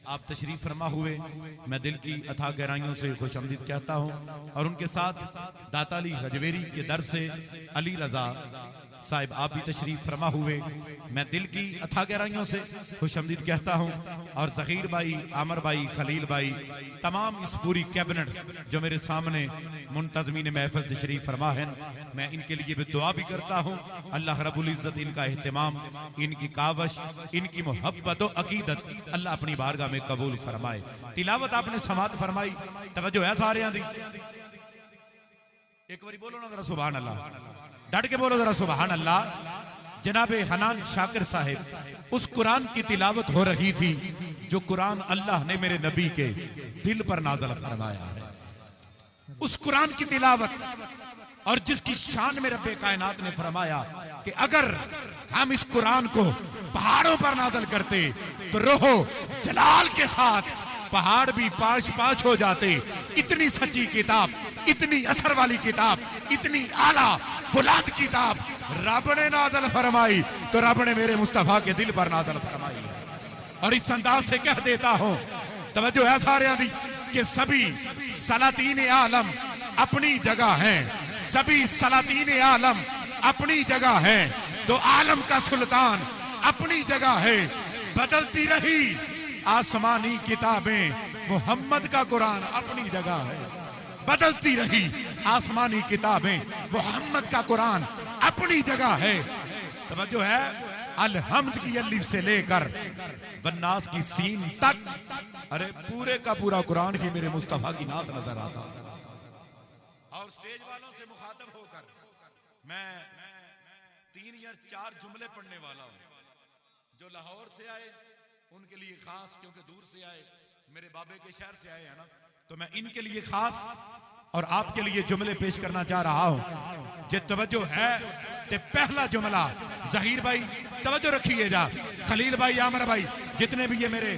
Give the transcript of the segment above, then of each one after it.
आप तशरीफ फरमा हुए, मैं दिल की अथाह गहराइयों से खुशामदीद कहता हूँ। और उनके साथ दाता अली गजवेरी के दर से अली रजा साहिब आप भी तशरीफ फरमा हुए, मैं दिल की अथाह गहराइयों से खुशामदीद कहता हूँ। और ज़हीर भाई, आमर भाई, खलील भाई, तमाम इस पूरी कैबिनेट जो मेरे सामने मुंतज़मीन महफिल तशरीफ फरमा है, मैं इनके लिए भी दुआ भी करता हूँ। अल्लाह रब्बुल इज़्ज़त इनका एहतमाम, इनकी कावश, इनकी मोहब्बत और अकीदत अल्लाह अपनी बारगाह में कबूल फरमाए। तिलावत आपने समात फरमाई, तवज्जो है सारे दी, एक बारी बोलो ना जरा सुभान अल्लाह, डट के बोलो जरा सुभान अल्लाह। जनाबे हनान शाकिर साहिब, उस कुरान की तिलावत हो रही थी जो कुरान अल्लाह ने मेरे नबी के दिल पर नाज़िल फरमाया है। उस कुरान की तिलावत और जिसकी शान में रब्बे कायनात ने फरमाया कि अगर हम इस कुरान को पहाड़ों पर नाज़िल करते तो रोहो जलाल के साथ पहाड़ भी पाश पाश हो जाते। इतनी सच्ची किताब, इतनी असर वाली किताब, इतनी आला बुलंद किताब रब ने नाज़िल फरमाई तो रब ने मेरे मुस्तफा के दिल पर नाज़िल फरमाई। और इस अंदाज से कह देता हूं, तवज्जो है सारे दी, कि सभी सलातीन आलम अपनी जगह हैं, सभी सलातीन आलम अपनी जगह हैं, तो आलम का सुल्तान अपनी जगह है। बदलती रही आसमानी किताबें, मोहम्मद का कुरान अपनी जगह है। बदलती रही आसमानी किताबें, मोहम्मद का कुरान अपनी जगह है। तवज्जो है, अलहम्द की अलिफ से लेकर वन्नास की सीन तक, अरे पूरे का पूरा कुरान ही मेरे मुस्तफा की नात नजर आता। और स्टेज वालों से मुखातब होकर मैं 3 या 4 जुमले पढ़ने वाला हूं। जो लाहौर से आए उनके लिए खास, क्योंकि दूर से आए, मेरे बाबे के शहर से आए हैं ना, तो मैं इनके लिए खास और आपके लिए जुमले पेश करना चाह रहा हूं। जे तवज्जो है ते पहला जुमला ज़हीर भाई तवज्जो रखिएगा, खलील भाई, आमर भाई, जितने भी ये मेरे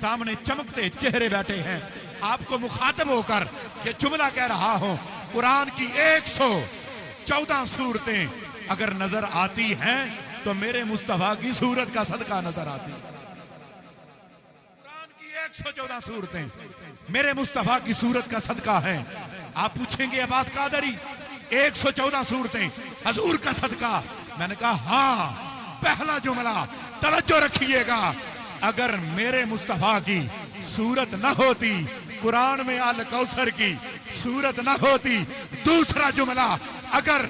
सामने चमकते चेहरे बैठे हैं, आपको मुखातब होकर ये जुमला कह रहा हूं। कुरान की 114 सूरतें अगर नजर आती हैं तो मेरे मुस्तफा की सूरत का सदका नजर आती है। कुरान की 114 सूरतें मेरे मुस्तफा की सूरत का सदका है। आप पूछेंगे अब्बास कादरी 114 सूरतें हजूर का सदका? मैंने कहा हाँ। पहला जुमला तवज्जो रखिएगा, अगर मेरे मुस्तफा की सूरत न होती, कुरान में अल कौसर की सूरत न होती। दूसरा जुमला, अगर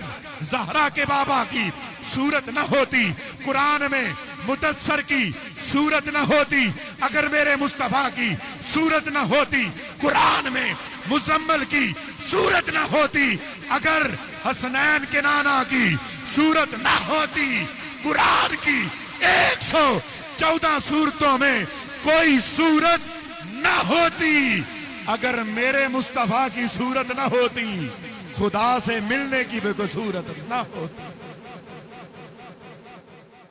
ज़हरा के बाबा की सूरत न होती, कुरान में मुदस्सर की सूरत न होती, अगर मेरे मुस्तफा की सूरत न होती, कुरान में मुजम्मल की सूरत न होती, अगर हसनैन के नाना की सूरत न होती, कुरान की 114 सूरतों में कोई सूरत न होती, अगर मेरे मुस्तफा की सूरत न होती, खुदा से मिलने की भी कोई सूरत न होती।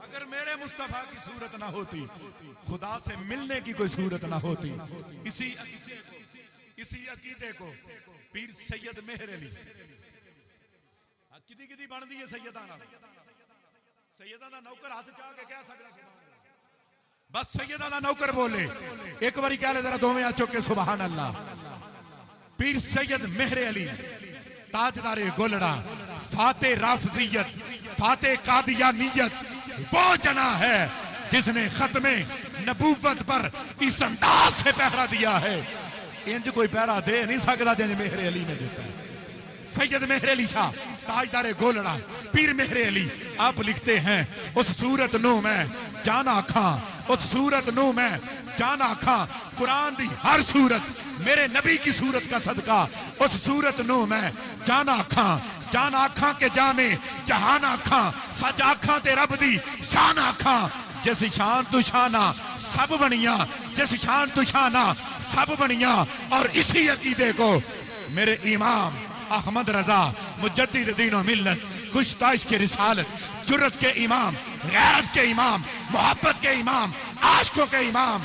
अगर मेरे मुस्तफा की सूरत न होती, खुदा से मिलने की कोई सूरत न होती। इसी अकीदे को पीर सैयद मेहर अली किदी किदी बनती है सैयदाना नौकर हाथ चाह के कह सकता, बस सैयदाना नौकर बोले एक बारी कह ले जरा दोवें हाथ चुक के सुभान अल्लाह। पीर सैयद मेहर अली ताजदारे गोलड़ा, फाते राफजियत, फाते कादियानियत, वो जना है जिसने खत्मे नबूवत पर इस अंदाज से पहरा दिया है। इंज कोई पहरा दे नहीं सकता जिन्हें मेहर अली ने दिया। सैयद मेहर अली शाह ताजदारे गोलड़ा, पीर मेहर अली, आप लिखते हैं उस सूरत नू मैं जाना खां, उस सूरत नू मैं जाना खां, कुरान दी हर सूरत मेरे नबी की सूरत का सदका, उस सूरत नू मैं जाना खां, जान आखां के जाने जहान आखां, सच आखां ते रब दी शान आखां, जिस शान तू शाना सब बनिया, जिस शान तू शाना सब बनिया। और इसी अकीदे को मेरे इमाम अहमद रजा मुजद्दिद दीन व मिल्लत, गुश्ताइश के रिसालत, जुर्रत के इमाम, गैरत के इमाम, मोहब्बत के इमाम, आशिकों के इमाम,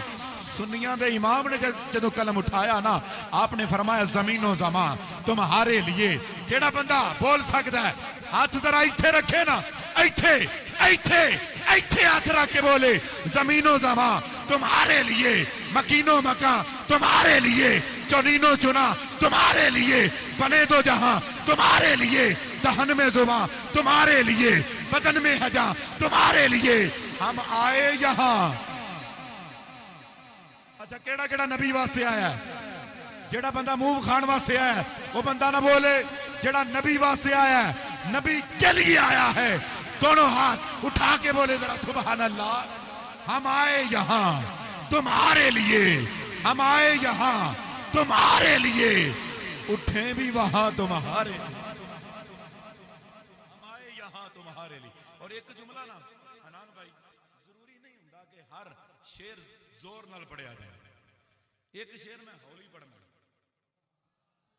सुन्नियां दे इमाम ने जदों कलम उठाया ना, आपने फरमाया जमीनो जमा तुम्हारे लिए। केड़ा बंदा बोल सकता है? हाथ जरा इत्थे रखे ना, इत्थे इत्थे ऐसे हाथ रख के बोले जमीनो जमा तुम्हारे लिए, मकीनो मका तुम्हारे लिए, चुनीनो चुना तुम्हारे लिए, बने दो जहां तुम्हारे लिए, दहन में जुबा तुम्हारे लिए, बदन में हजा तुम्हारे लिए, हम आए यहां। अच्छा केड़ा केड़ा नबी वास्ते आया है? जेड़ा बंदा मुंह खान वास्ते आया है वो बंदा ना बोले, जेड़ा नबी वास्ते आया है, नबी के लिए आया है, दोनों हाथ उठा के बोले जरा सुभान अल्लाह। हम आए यहां तुम्हारे लिए, हम आए यहां तुम्हारे लिए, उठे भी वहां तुम्हारे, हम आए यहां तुम्हारे लिए। और एक जुमला ना हनान भाई, जरूरी नहीं होता कि हर शेर जोर नाल पढ़िया जाए, एक शेर में हौली पढ़ना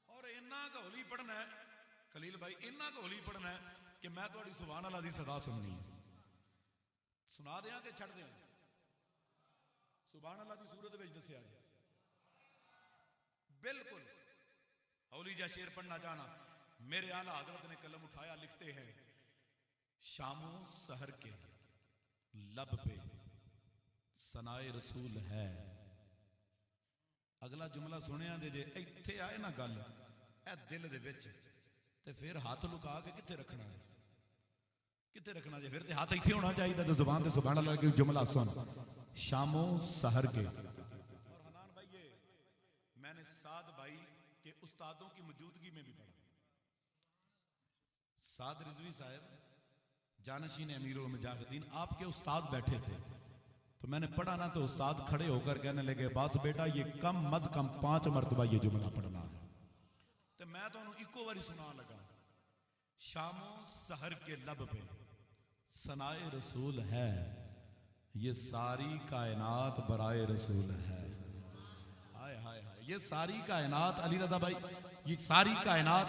और इन्ना का हौली पढ़ना है खलील भाई, इन्ना का हौली पढ़ना है कि मैं थोड़ी सुभान अल्लाह दी सदा सुननी है। सुना दिया कि छड़ दिया? सुभान अल्लाह की सूरत में दसिया जी बिल्कुल हौली जा शेर पढ़ना चाहना। मेरे आला हजरत ने कलम उठाया, लिखते हैं शामो सहर के लब पे सनाए रसूल है। अगला जुमला सुनिया जे इत्थे आए ना गल ए दिल दे विच ते फिर हाथ लुका के किथे रखना है, किथे रखना जे? फिर ते हाथ इत्थे होना चाहिए तो जुबान ते सुभान अल्लाह की जुमला सुन शामो सहर के। और हनान भाई ये मैंने साद भाई के उस्तादों की मौजूदगी में भी पढ़ा। साद रिजवी साहब जानशीन अमीरुल मुजाहिदीन आपके उस्ताद बैठे थे, तो मैंने पढ़ा ना तो उस्ताद खड़े होकर कहने लगे बस बेटा ये कम मज कम 5 मरतबा ये जुमला पढ़ना है। तो मैं तो इको बारी सुना लगा शामो सहर के लब पे सनाए रसूल है, ये सारी कायनात बराए रसूल है। हाय हाय हाय, ये सारी कायनात अली रजा भाई, ये सारी कायनात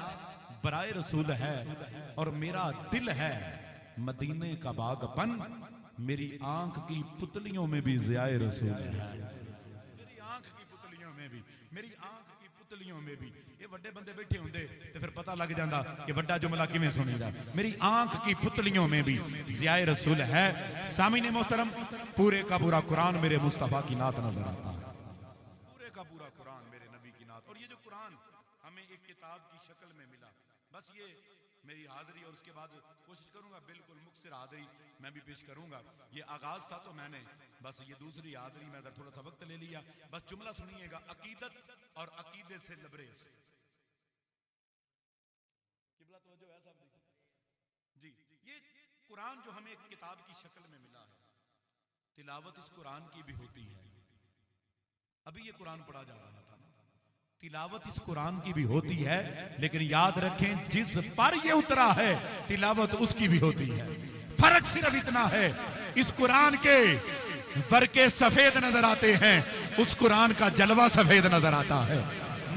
बराए रसूल है और मेरा दिल है मदीने का बागपन, मेरी आंख की पुतलियों में भी ज़ियाए रसूल है। मेरी आंख की पुतलियों में भी, मेरी आंख की पुतलियों में भी। ये बड़े बंदे बैठे होंगे तो फिर पता लग जाता कि बड़ा जुमला किवें सुनेगा। मेरी आंख की पुतलियों में भी ज़ियाए रसूल है। सामीने मोहतरम, पूरे का पूरा कुरान मेरे मुस्तफ़ा की नात नजर आता है, पूरे का पूरा कुरान मेरे नबी की नात। और ये जो कुरान हमें एक किताब की शक्ल में मिला, बस ये मेरी हाजिरी और उसके बाद कोशिश करूंगा बिल्कुल मुख्तसर हाजिरी मैं भी पेश करूंगा। ये आगाज था तो मैंने बस ये दूसरी हाजिरी में थोड़ा सा वक्त ले लिया। बस जुमला सुनिएगा, अकीदत और अकीदे से लबरेज। किबला तवज्जो है साहब जी। ये कुरान जो हमें एक किताब की शक्ल में मिला है, तिलावत इस कुरान की भी होती है। अभी ये कुरान पढ़ा जा रहा था, तिलावत इस कुरान की भी होती है, लेकिन याद रखें जिस पर ये उतरा है तिलावत उसकी भी होती है। फर्क सिर्फ इतना है, इस कुरान के बरके सफेद नजर आते हैं, उस कुरान का जलवा सफेद नजर आता है।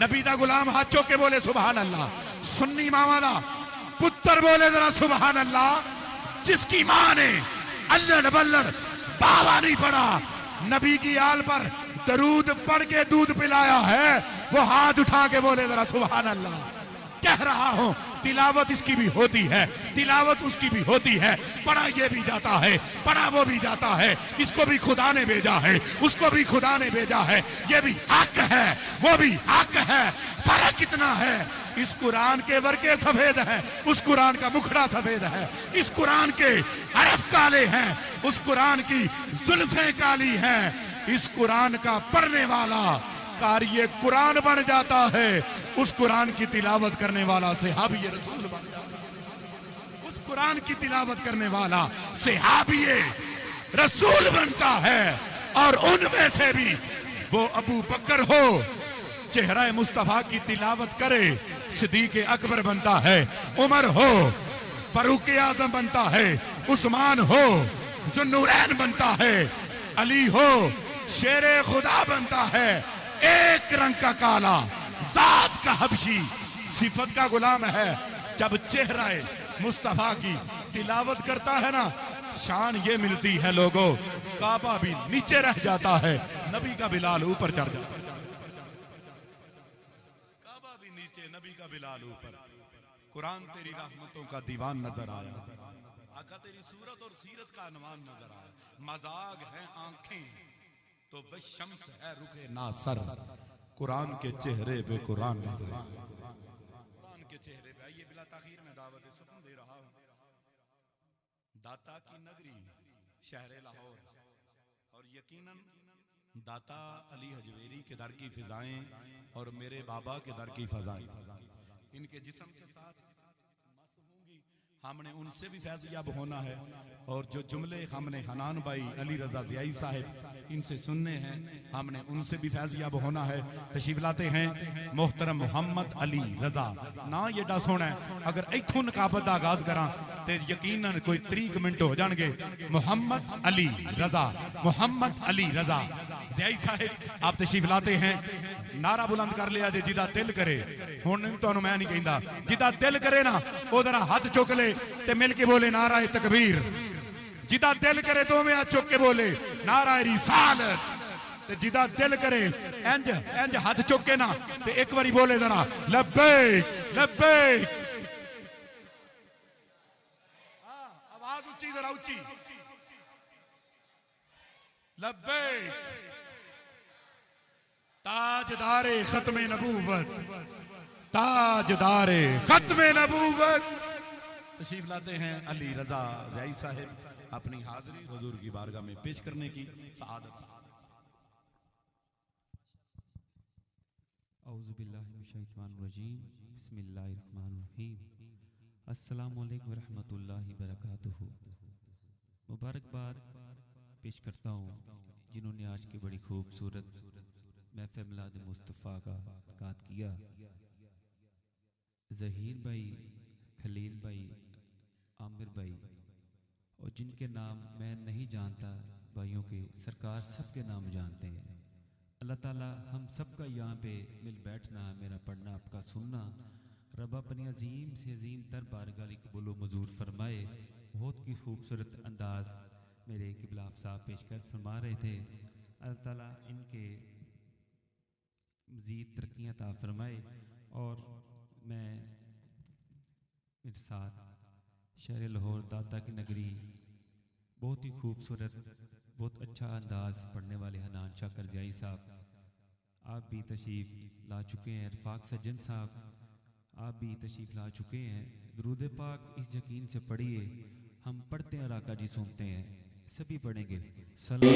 नबी दा गुलाम हाथ चौक के बोले सुभान अल्लाह, सुन्नी मावाला पुत्र बोले जरा सुभान अल्लाह। जिसकी मां ने अल्लड़ बल्लड़ बाबा नहीं पढ़ा, नबी की आल पर दरूद पढ़ के दूध पिलाया है, वो हाथ उठा के बोले जरा सुभान अल्लाह। कह रहा हूं तिलावत इसकी भी होती है, तिलावत उसकी भी होती है। पढ़ा ये भी जाता है, पढ़ा वो भी जाता है, इसको भी खुदा ने भेजा है, उसको भी खुदा ने भेजा है। ये भी हक है, वो भी हक है। फर्क कितना है, इस कुरान के वर्के सफेद है, उस कुरान का मुखड़ा सफेद है। इस कुरान के हरफ काले हैं, उस कुरान की जुल्फें काली हैं। इस कुरान का पढ़ने वाला कार्य कुरान बन जाता है, उस कुरान की तिलावत करने वाला सहाबी रसूल बन जाता है। उस कुरान की तिलावत करने वाला सहाबी रसूल बनता है। और उनमें से भी वो अबू बकर हो, चेहरा मुस्तफा की तिलावत करे, सिद्दीक अकबर बनता है। उमर हो, फारूक आजम बनता है। उस्मान हो, ज़ुन्नूरैन बनता है। अली हो, शेरे खुदा बनता है। एक रंग का काला, जात का हबशी, सिफत का गुलाम है। जब चेहरा मुस्तफा की तिलावत करता है ना, शान ये मिलती है लोगों, काबा भी नीचे रह जाता है, नबी का बिलाल ऊपर चढ़ जाता है। काबा भी नीचे, नबी का बिलाल ऊपर। कुरान तेरी रहमतों का दीवान नजर आया, आका तेरी सूरत और सीरत का अनवान नजर आए, मजाक है आंखें तो वह शम्स है रुखे नासर, कुरान के चेहरे पे कुरान नजर आए, कुरान के चेहरे पे। आइए बिला ताखीर में दावत सुकून दे रहा हूं। दाता की नगरी शहर लाहौर और यकीनन दाता अली हजवेरी के दर की फिजाएं और मेरे बाबा के दर की फिजाएं इनके जिस्म के साथ होंगी। हमने उनसे भी फैज़याब होना है और जो जुमले हमने हनान भाई अली रजा ज़ियाई साहब इनसे सुनने हैं हमने उनसे भी फैज़याब होना है। तशरीफ लाते हैं मोहतरम मोहम्मद अली रजा। ना ये डा सोना है अगर इथों नकाबत का आगाज करा तो यकीनन कोई 30 मिनट हो जाएंगे। मोहम्मद अली रजा, मोहम्मद अली रजा ज़ियाई साहब आप तशरीफ लाते हैं। नारा बुलंद कर लिया जे जिदा दिल करे, हुण तुहानू मैं नहीं कहंदा, जिदा दिल करे ना ओ जरा हाथ चुक ले ते मिल के बोले नारा तकबीर। जिदा दिल करे दोवें हाथ चुक के बोले नारा रिसालत, ते जिदा दिल करे इंज इंज हाथ चुक के ना ते एक बारी बोले जरा लब्बैक लब्बैक। आवाज ऊंची जरा ऊंची, लब्बैक। ताजदारे खत्मे नबूवत, ताजदारे खत्मे नबूवत। तशरीफ लाते हैं अली रजा ज़ियाई साहब अपनी हाजिरी हुजूर की बारगाह में पेश करने की सआदत। औज़ु बिल्लाहि मिनश शैतानिर रजीम, बिस्मिल्लाहिर रहमानिर रहीम। अस्सलामु अलैकुम व रहमतुल्लाहि व बरकातुहू। मुबारकबाद पेश करता हूँ जिन्होंने आज की बड़ी खूबसूरत महफ़िल मिलाद मुस्तफ़ा का इनेकाद किया। ज़हीर भाई, खलील भाई, आमिर भाई और जिनके नाम मैं नहीं जानता भाइयों के सरकार सबके नाम जानते हैं। अल्लाह ताला हम सब का यहाँ पे मिल बैठना, मेरा पढ़ना, आपका सुनना रब अपनी अजीम से अजीम तर बारगाह कबूल मंजूर फरमाए। बहुत की खूबसूरत अंदाज मेरे किबला आप साहब पेश कर फरमा रहे थे। अल्लाह ताला इनके मज़ीद तरक्कियाँ अता फरमाए। और मैं मेरे साथ शहर लाहौर दाता की नगरी बहुत ही खूबसूरत, बहुत अच्छा अंदाज पढ़ने वाले हनान शाकर ज़ियाई साहब आप भी तशरीफ़ ला चुके हैं। इरफाक सज्जन साहब आप भी तशरीफ़ ला चुके हैं। दुरूद पाक इस यकीन से पढ़िए, हम पढ़ते हैं और आका जी सुनते हैं। सभी पढ़ेंगे सलाम